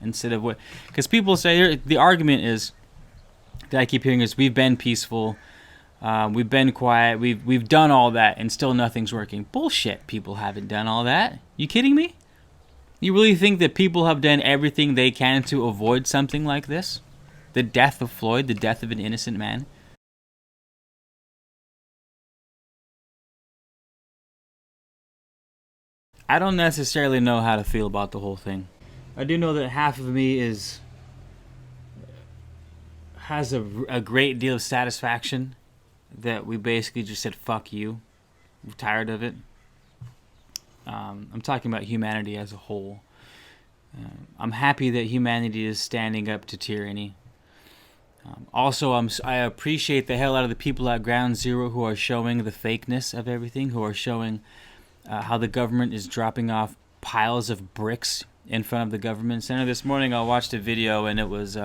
instead of what, because people say, the argument is that I keep hearing is, we've been peaceful, we've been quiet, we've done all that, and still nothing's working. Bullshit. People haven't done all that. You kidding me? You really think that people have done everything they can to avoid something like this? The death of Floyd, the death of an innocent man? I don't necessarily know how to feel about the whole thing. I do know that half of me has a great deal of satisfaction that we basically just said fuck you. We're tired of it. I'm talking about humanity as a whole. I'm happy that humanity is standing up to tyranny. Also, I appreciate the hell out of the people at Ground Zero who are showing the fakeness of everything, who are showing how the government is dropping off piles of bricks in front of the government center. This morning I watched a video and it was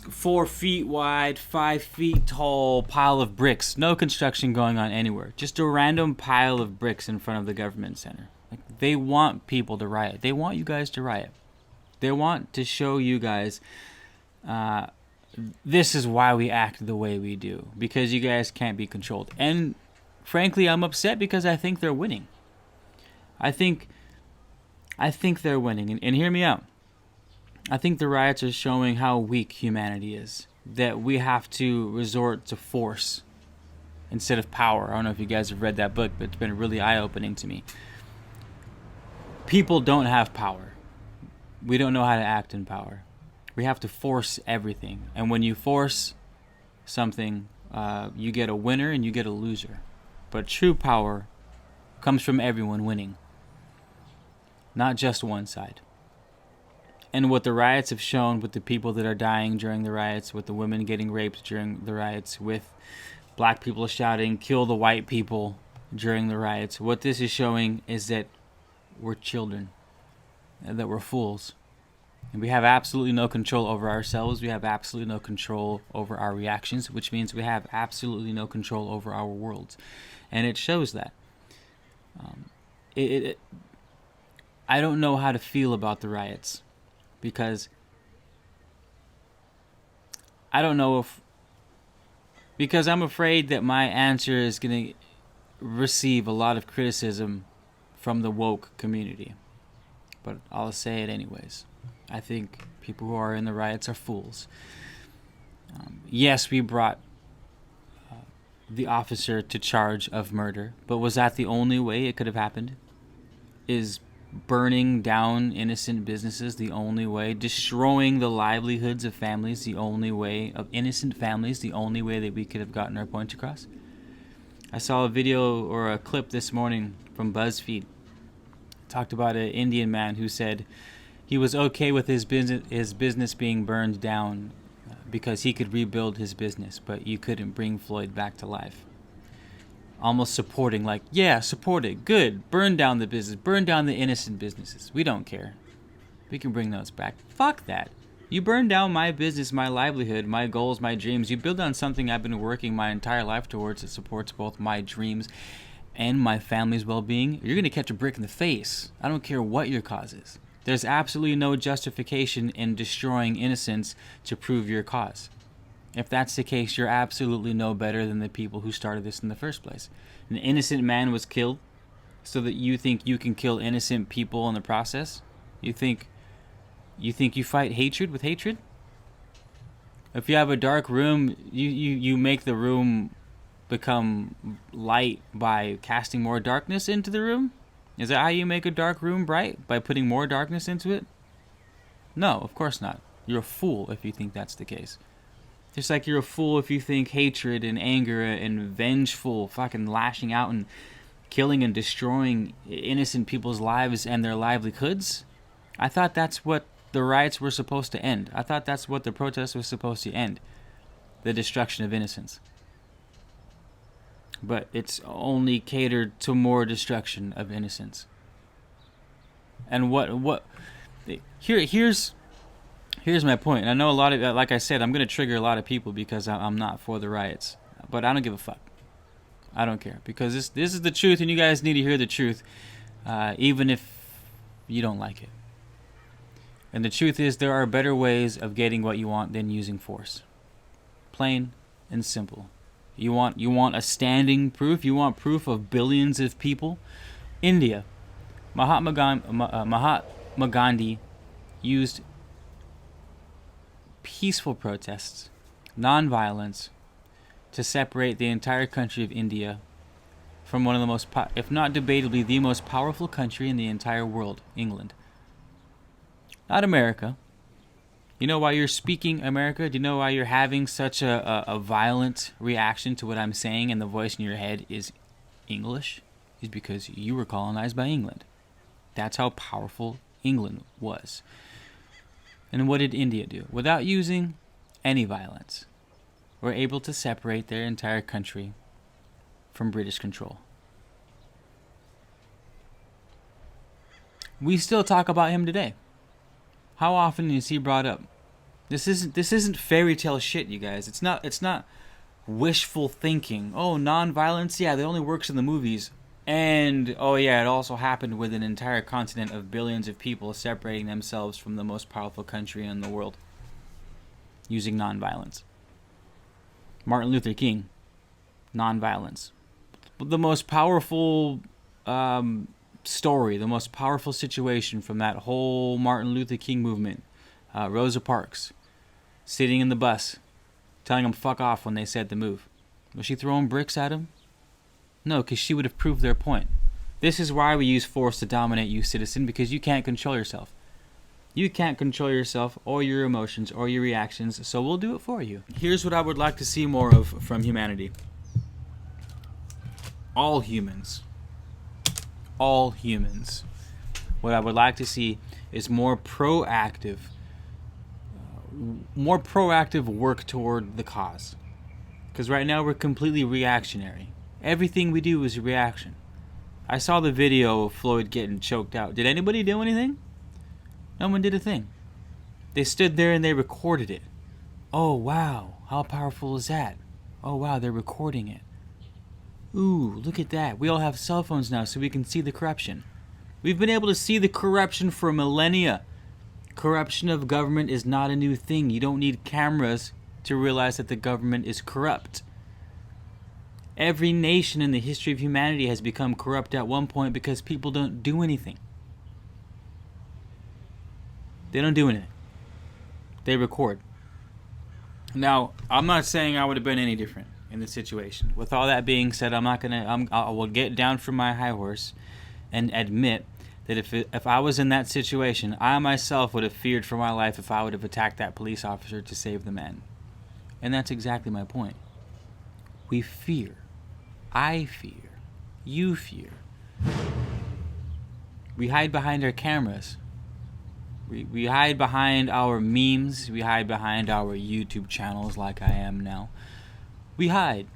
4 feet wide, 5 feet tall pile of bricks. No construction going on anywhere. Just a random pile of bricks in front of the government center. Like, they want people to riot. They want you guys to riot. They want to show you guys this is why we act the way we do. Because you guys can't be controlled. And frankly, I'm upset because I think they're winning. I think they're winning. And hear me out. I think the riots are showing how weak humanity is. That we have to resort to force instead of power. I don't know if you guys have read that book, but it's been really eye-opening to me. People don't have power. We don't know how to act in power. We have to force everything. And when you force something, you get a winner and you get a loser. But true power comes from everyone winning. Not just one side. And what the riots have shown, with the people that are dying during the riots, with the women getting raped during the riots, with black people shouting, "Kill the white people," during the riots, what this is showing is that we're children. And that we're fools. And we have absolutely no control over ourselves. We have absolutely no control over our reactions, which means we have absolutely no control over our worlds. And it shows that. I don't know how to feel about the riots. Because I don't know if... Because I'm afraid that my answer is going to receive a lot of criticism from the woke community. But I'll say it anyways. I think people who are in the riots are fools. Yes, we brought the officer to charge of murder, but was that the only way it could have happened? Is burning down innocent businesses the only way? Destroying the livelihoods of families the only way? Of innocent families the only way that we could have gotten our point across? I saw a video or a clip this morning from BuzzFeed. Talked about an Indian man who said he was okay with his business being burned down because he could rebuild his business, but you couldn't bring Floyd back to life. Almost supporting, like, yeah, support it, good, burn down the business, burn down the innocent businesses. We don't care. We can bring those back. Fuck that. You burn down my business, my livelihood, my goals, my dreams. You build on something I've been working my entire life towards that supports both my dreams and my family's well-being. You're going to catch a brick in the face. I don't care what your cause is. There's absolutely no justification in destroying innocence to prove your cause. If that's the case, you're absolutely no better than the people who started this in the first place. An innocent man was killed so that you think you can kill innocent people in the process? You think you fight hatred with hatred? If you have a dark room, you make the room become light by casting more darkness into the room? Is that how you make a dark room bright? By putting more darkness into it? No, of course not. You're a fool if you think that's the case. Just like you're a fool if you think hatred and anger and vengeful fucking lashing out and killing and destroying innocent people's lives and their livelihoods. I thought that's what the riots were supposed to end. I thought that's what the protests were supposed to end. The destruction of innocence. But it's only catered to more destruction of innocence. And here's my point. And I know a lot of, like I said, I'm going to trigger a lot of people because I'm not for the riots. But I don't give a fuck. I don't care. Because this is the truth and you guys need to hear the truth. Even if You don't like it. And the truth is, there are better ways of getting what you want than using force. Plain and simple. You want a standing proof? You want proof of billions of people? India. Mahatma Gandhi used peaceful protests, non-violence, to separate the entire country of India from one of the most, if not debatably, the most powerful country in the entire world, England. Not America. You know why you're speaking America? Do you know why you're having such a violent reaction to what I'm saying and the voice in your head is English? Is because you were colonized by England. That's how powerful England was. And what did India do? Without using any violence, were able to separate their entire country from British control. We still talk about him today. How often is he brought up? This isn't fairy tale shit, you guys. It's not wishful thinking. Oh, non-violence, yeah, that only works in the movies. And oh yeah, it also happened with an entire continent of billions of people separating themselves from the most powerful country in the world using non-violence. Martin Luther King, non-violence. The most powerful story, the most powerful situation from that whole Martin Luther King movement. Rosa Parks, sitting in the bus, telling them fuck off when they said to move. Was she throwing bricks at him? No, because she would have proved their point. This is why we use force to dominate you, citizen, because you can't control yourself. You can't control yourself or your emotions or your reactions, so we'll do it for you. Here's what I would like to see more of from humanity. All humans. All humans. What I would like to see is more proactive work toward the cause. Because right now we're completely reactionary. Everything we do is a reaction. I saw the video of Floyd getting choked out. Did anybody do anything? No one did a thing. They stood there and they recorded it. Oh, wow. How powerful is that? Oh, wow, they're recording it. Ooh, look at that. We all have cell phones now so we can see the corruption. We've been able to see the corruption for millennia. Corruption of government is not a new thing. You don't need cameras to realize that the government is corrupt. Every nation in the history of humanity has become corrupt at one point because people don't do anything. They don't do anything. They record. Now, I'm not saying I would have been any different in this situation. With all that being said, I will get down from my high horse and admit that if I was in that situation, I myself would have feared for my life if I would have attacked that police officer to save the man. And that's exactly my point. We fear. I fear. You fear. We hide behind our cameras. We hide behind our memes. We hide behind our YouTube channels like I am now. We hide.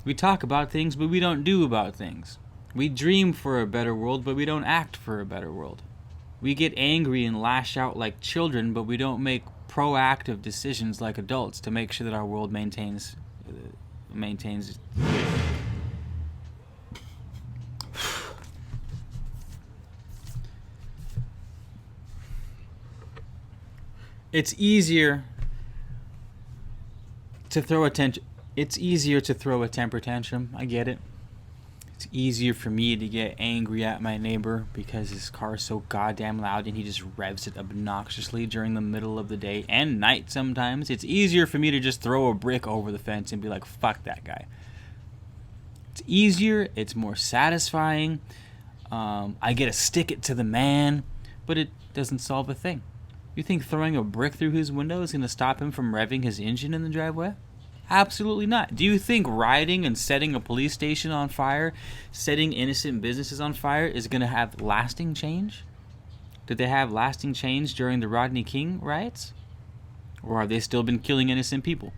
We talk about things, but we don't do about things. We dream for a better world, but we don't act for a better world. We get angry and lash out like children, but we don't make proactive decisions like adults to make sure that our world maintains. It's easier to throw a temper tantrum. I get it. It's easier for me to get angry at my neighbor because his car is so goddamn loud and he just revs it obnoxiously during the middle of the day and night sometimes. It's easier for me to just throw a brick over the fence and be like, fuck that guy. It's easier. It's more satisfying. I get to stick it to the man, but it doesn't solve a thing. You think throwing a brick through his window is going to stop him from revving his engine in the driveway? Absolutely not. Do you think rioting and setting a police station on fire, setting innocent businesses on fire is going to have lasting change? Did they have lasting change during the Rodney King riots? Or have they still been killing innocent people?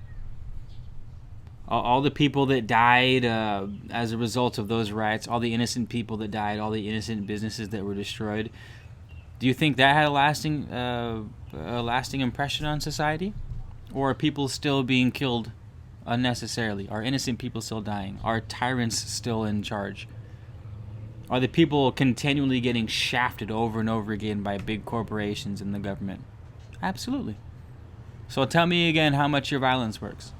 All the people that died as a result of those riots, all the innocent people that died, all the innocent businesses that were destroyed, do you think that had a lasting impression on society? Or are people still being killed unnecessarily? Are innocent people still dying? Are tyrants still in charge? Are the people continually getting shafted over and over again by big corporations and the government? Absolutely. So tell me again how much your violence works.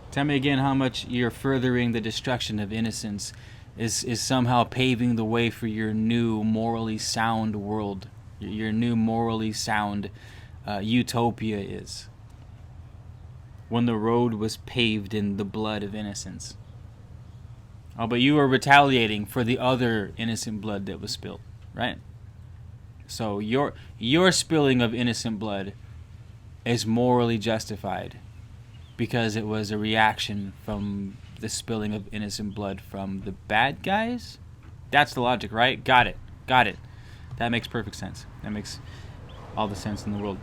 Tell me again how much you're furthering the destruction of innocence is somehow paving the way for your new morally sound world, your new morally sound utopia is. When the road was paved in the blood of innocence. Oh, but you were retaliating for the other innocent blood that was spilled, right? So your spilling of innocent blood is morally justified because it was a reaction from the spilling of innocent blood from the bad guys? That's the logic, right? Got it. That makes perfect sense. That makes all the sense in the world.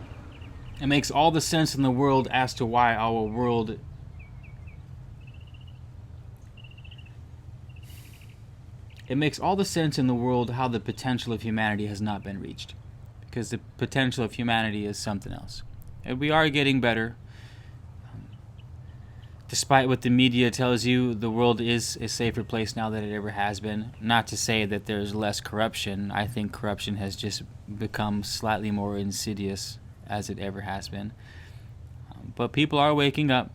It makes all the sense in the world as to why our world It makes all the sense in the world how the potential of humanity has not been reached. Because the potential of humanity is something else. And we are getting better. Despite what the media tells you, the world is a safer place now than it ever has been. Not to say that there's less corruption. I think corruption has just become slightly more insidious as it ever has been. But people are waking up.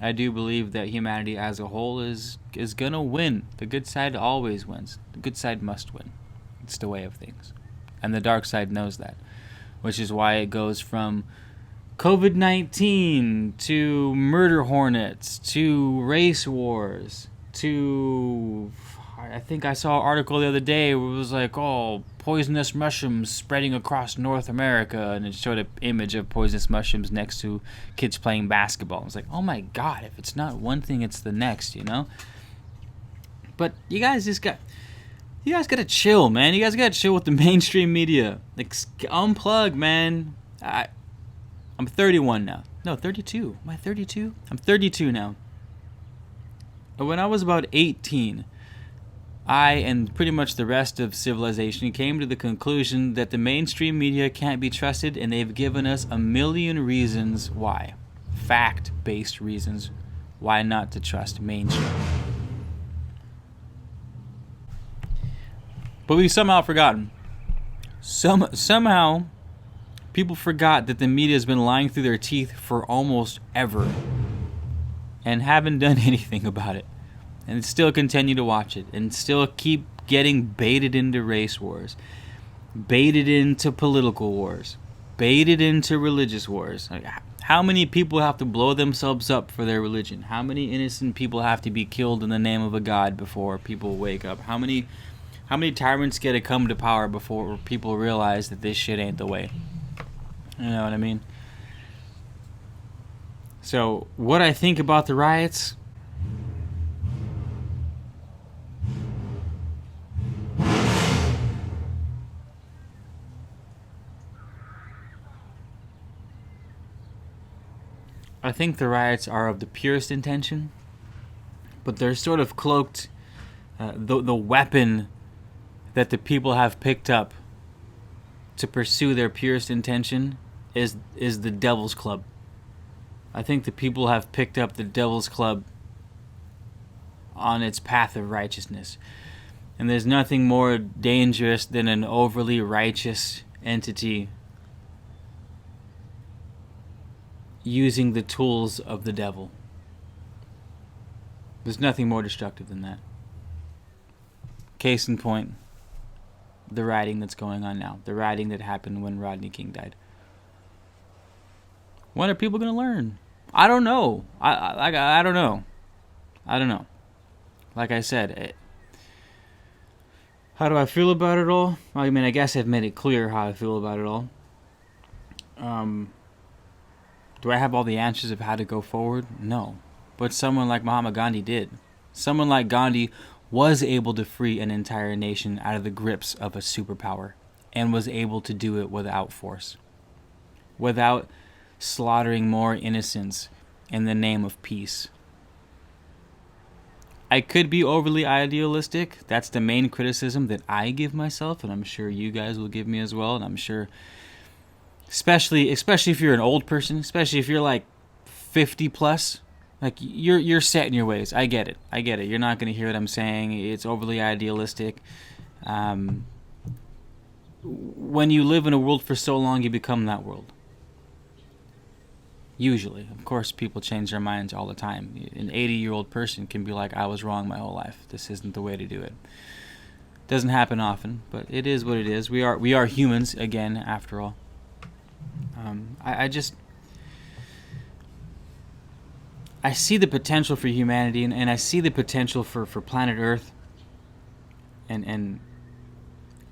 I do believe that humanity as a whole is going to win. The good side always wins. The good side must win. It's the way of things. And the dark side knows that. Which is why it goes from COVID-19 to murder hornets to race wars to... I think I saw an article the other day where it was like, oh, poisonous mushrooms spreading across North America, and it showed an image of poisonous mushrooms next to kids playing basketball. I was like, oh my god, if it's not one thing, it's the next, you know? But you guys gotta chill, man. You guys gotta chill with the mainstream media. Like, unplug, man. I'm 31 now. No, 32. Am I 32? I'm 32 now. When I was about 18... I and pretty much the rest of civilization came to the conclusion that the mainstream media can't be trusted, and they've given us a million reasons why. Fact-based reasons why not to trust mainstream. But we've somehow forgotten. Somehow, people forgot that the media has been lying through their teeth for almost ever and haven't done anything about it. And still continue to watch it. And still keep getting baited into race wars. Baited into political wars. Baited into religious wars. Like, how many people have to blow themselves up for their religion? How many innocent people have to be killed in the name of a god before people wake up? How many tyrants get to come to power before people realize that this shit ain't the way? You know what I mean? So, what I think about the riots... I think the riots are of the purest intention, but they're sort of cloaked. The weapon that the people have picked up to pursue their purest intention is the devil's club. I think the people have picked up the devil's club on its path of righteousness. And there's nothing more dangerous than an overly righteous entity using the tools of the devil. There's nothing more destructive than that. Case in point, the rioting that's going on now. The rioting that happened when Rodney King died. When are people going to learn? I don't know. I don't know. I don't know. Like I said, how do I feel about it all? I mean, I guess I've made it clear how I feel about it all. Do I have all the answers of how to go forward? No. But someone like Mahatma Gandhi did. Someone like Gandhi was able to free an entire nation out of the grips of a superpower and was able to do it without force. Without slaughtering more innocents in the name of peace. I could be overly idealistic. That's the main criticism that I give myself, and I'm sure you guys will give me as well, and I'm sure... Especially if you're an old person, especially if you're like 50 plus, like you're set in your ways. I get it. You're not going to hear what I'm saying. It's overly idealistic. When you live in a world for so long, you become that world. Usually. Of course, people change their minds all the time. An 80-year-old person can be like, I was wrong my whole life. This isn't the way to do it. Doesn't happen often, but it is what it is. We are humans, again, after all. I see the potential for humanity, and I see the potential for planet Earth, and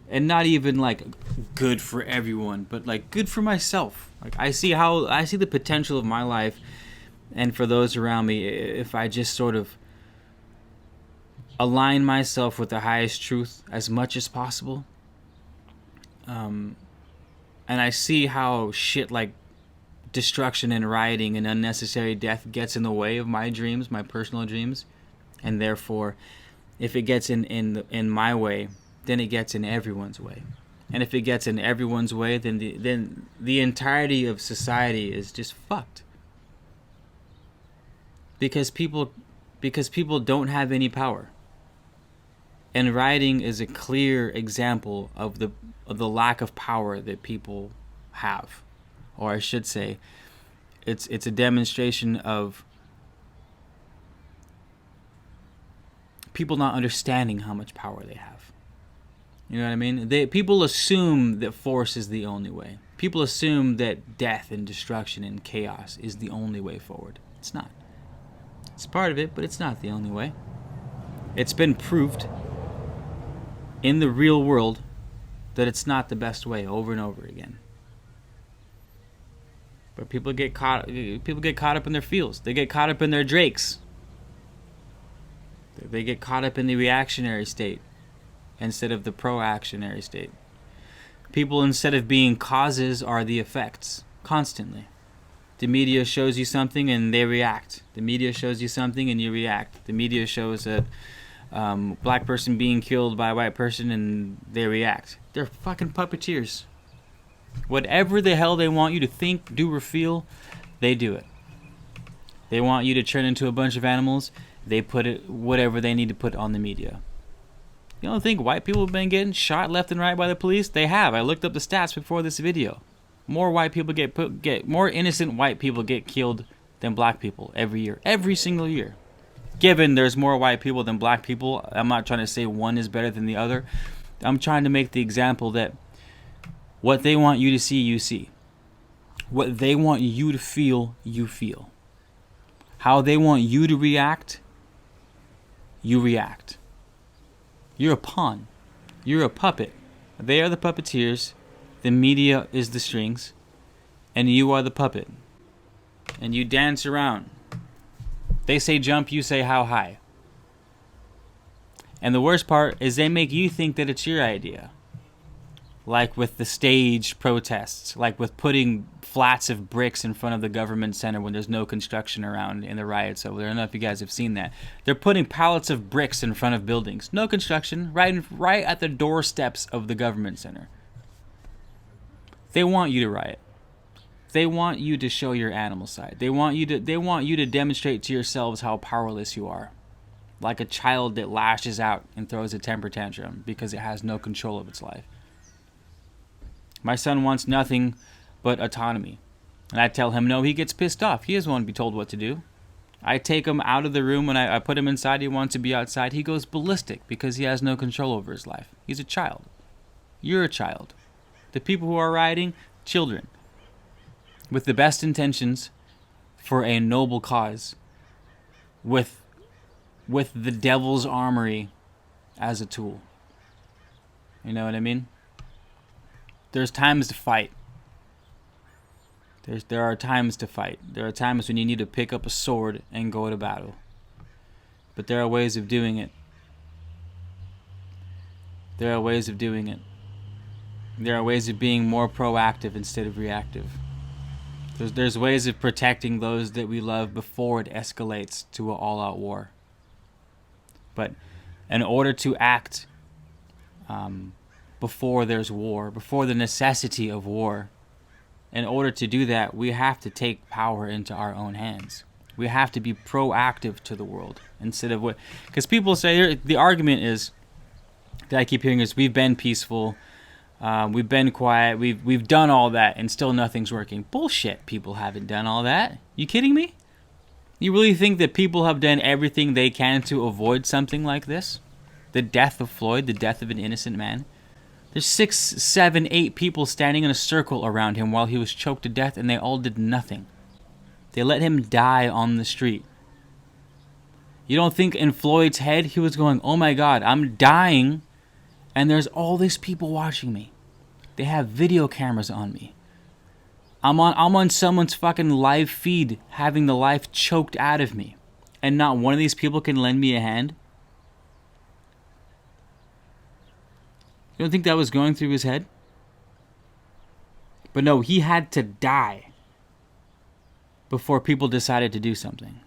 not even like good for everyone, but like good for myself. Like I see the potential of my life, and for those around me, if I just sort of align myself with the highest truth as much as possible. And I see how shit like destruction and rioting and unnecessary death gets in the way of my dreams, my personal dreams, and therefore, if it gets in my way, then it gets in everyone's way, and if it gets in everyone's way, then the entirety of society is just fucked, because people don't have any power, and rioting is a clear example of the lack of power that people have. Or I should say, it's a demonstration of people not understanding how much power they have. You know what I mean? People assume that force is the only way. People assume that death and destruction and chaos is the only way forward. It's not. It's part of it, but it's not the only way. It's been proved in the real world that it's not the best way over and over again. But people get caught up in their feels. They get caught up in their drakes. They get caught up in the reactionary state instead of the proactionary state. People, instead of being causes, are the effects constantly. The media shows you something and they react. The media shows you something and you react. The media shows a black person being killed by a white person and they react. They're fucking puppeteers. Whatever the hell they want you to think, do, or feel, they do it. They want you to turn into a bunch of animals, they put it, whatever they need to put on the media. You don't think white people have been getting shot left and right by the police? They have. I looked up the stats before this video. More white people more innocent white people get killed than black people every year. Every single year. Given there's more white people than black people, I'm not trying to say one is better than the other. I'm trying to make the example that what they want you to see, you see. What they want you to feel, you feel. How they want you to react, you react. You're a pawn. You're a puppet. They are the puppeteers. The media is the strings. And you are the puppet. And you dance around. They say jump, you say how high. And the worst part is they make you think that it's your idea. Like with the staged protests, like with putting flats of bricks in front of the government center when there's no construction around in the riots over there. I don't know if you guys have seen that. They're putting pallets of bricks in front of buildings. No construction, right at the doorsteps of the government center. They want you to riot. They want you to show your animal side. They want you to demonstrate to yourselves how powerless you are. Like a child that lashes out and throws a temper tantrum because it has no control of its life. My son wants nothing but autonomy. And I tell him no, he gets pissed off. He doesn't want to be told what to do. I take him out of the room when I put him inside. He wants to be outside. He goes ballistic because he has no control over his life. He's a child. You're a child. The people who are rioting, children. With the best intentions for a noble cause. With the devil's armory as a tool. You know what I mean? There's times to fight. There are times to fight. There are times when you need to pick up a sword and go to battle. But there are ways of doing it. There are ways of doing it. There are ways of being more proactive instead of reactive. There's ways of protecting those that we love before it escalates to an all-out war. But in order to act before there's war, before the necessity of war, in order to do that, we have to take power into our own hands. We have to be proactive to the world instead of what... Because people say, the argument is, that I keep hearing is we've been peaceful, we've been quiet, we've done all that, and still nothing's working. Bullshit. People haven't done all that. You kidding me? You really think that people have done everything they can to avoid something like this? The death of Floyd, the death of an innocent man. There's 6, 7, 8 people standing in a circle around him while he was choked to death, and they all did nothing. They let him die on the street. You don't think in Floyd's head he was going, oh my God, I'm dying, and there's all these people watching me. They have video cameras on me. I'm on someone's fucking live feed having the life choked out of me, and not one of these people can lend me a hand? You don't think that was going through his head? But no, he had to die before people decided to do something.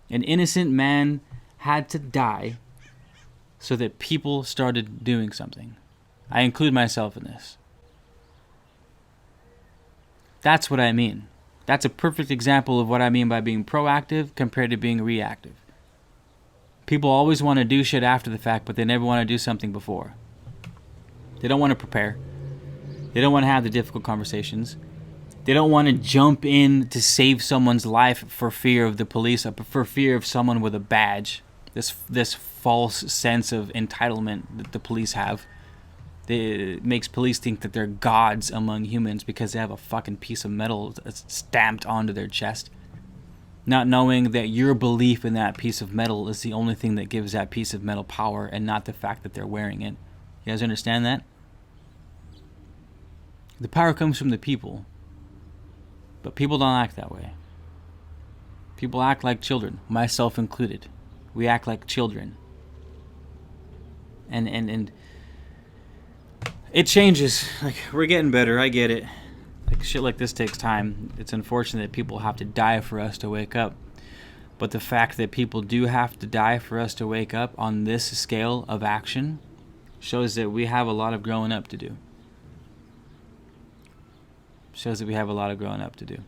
An innocent man had to die so that people started doing something. I include myself in this. That's what I mean. That's a perfect example of what I mean by being proactive compared to being reactive. People always want to do shit after the fact, but they never want to do something before. They don't want to prepare. They don't want to have the difficult conversations. They don't want to jump in to save someone's life for fear of the police, for fear of someone with a badge. This false sense of entitlement that the police have. It makes police think that they're gods among humans because they have a fucking piece of metal stamped onto their chest. Not knowing that your belief in that piece of metal is the only thing that gives that piece of metal power, and not the fact that they're wearing it. You guys understand that? The power comes from the people. But people don't act that way. People act like children, myself included. We act like children. And it changes. Like, we're getting better, I get it. Like, shit like this takes time. It's unfortunate that people have to die for us to wake up. But the fact that people do have to die for us to wake up on this scale of action shows that we have a lot of growing up to do. Shows that we have a lot of growing up to do.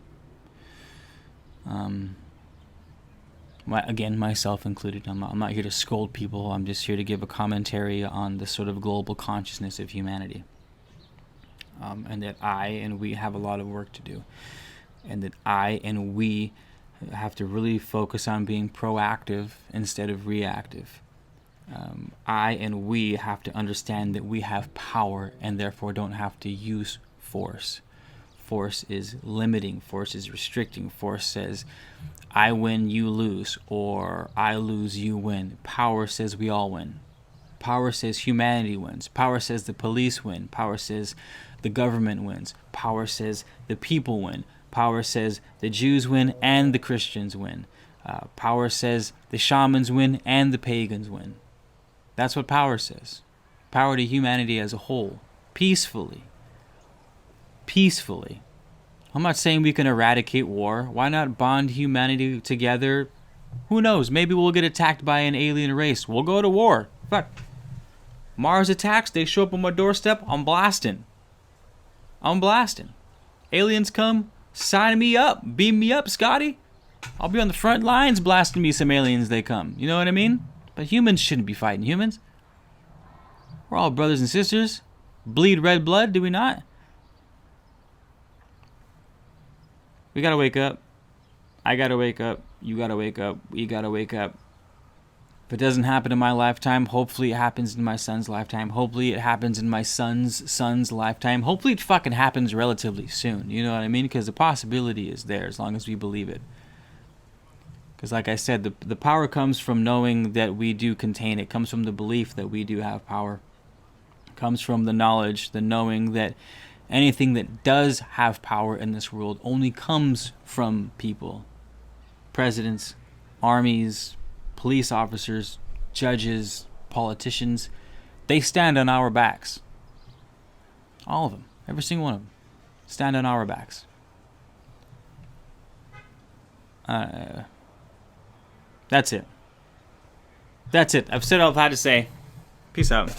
Again, myself included. I'm not here to scold people. I'm just here to give a commentary on the sort of global consciousness of humanity. And that I and we have a lot of work to do. And that I and we have to really focus on being proactive instead of reactive. I and we have to understand that we have power and therefore don't have to use force. Force is limiting. Force is restricting. Force says, I win, you lose, or I lose, you win. Power says we all win. Power says humanity wins. Power says the police win. Power says the government wins. Power says the people win. Power says the Jews win and the Christians win. Power says the shamans win and the pagans win. That's what power says. Power to humanity as a whole. Peacefully. Peacefully. I'm not saying we can eradicate war. Why not bond humanity together? Who knows? Maybe we'll get attacked by an alien race. We'll go to war. Fuck. Mars attacks, they show up on my doorstep, I'm blasting. Aliens come, sign me up. Beam me up, Scotty. I'll be on the front lines blasting me some aliens they come. You know what I mean? But humans shouldn't be fighting humans. We're all brothers and sisters. Bleed red blood, do we not? We gotta wake up. I gotta wake up. You gotta wake up. We gotta wake up. If it doesn't happen in my lifetime, hopefully it happens in my son's lifetime. Hopefully it happens in my son's lifetime. Hopefully it fucking happens relatively soon. You know what I mean? Because the possibility is there as long as we believe it. Because like I said, the power comes from knowing that we do contain it. It comes from the belief that we do have power. It comes from the knowledge, the knowing that anything that does have power in this world only comes from people. Presidents, armies, police officers, judges, politicians. They stand on our backs. All of them. Every single one of them. Stand on our backs. That's it. That's it. I've said all I've had to say. Peace out.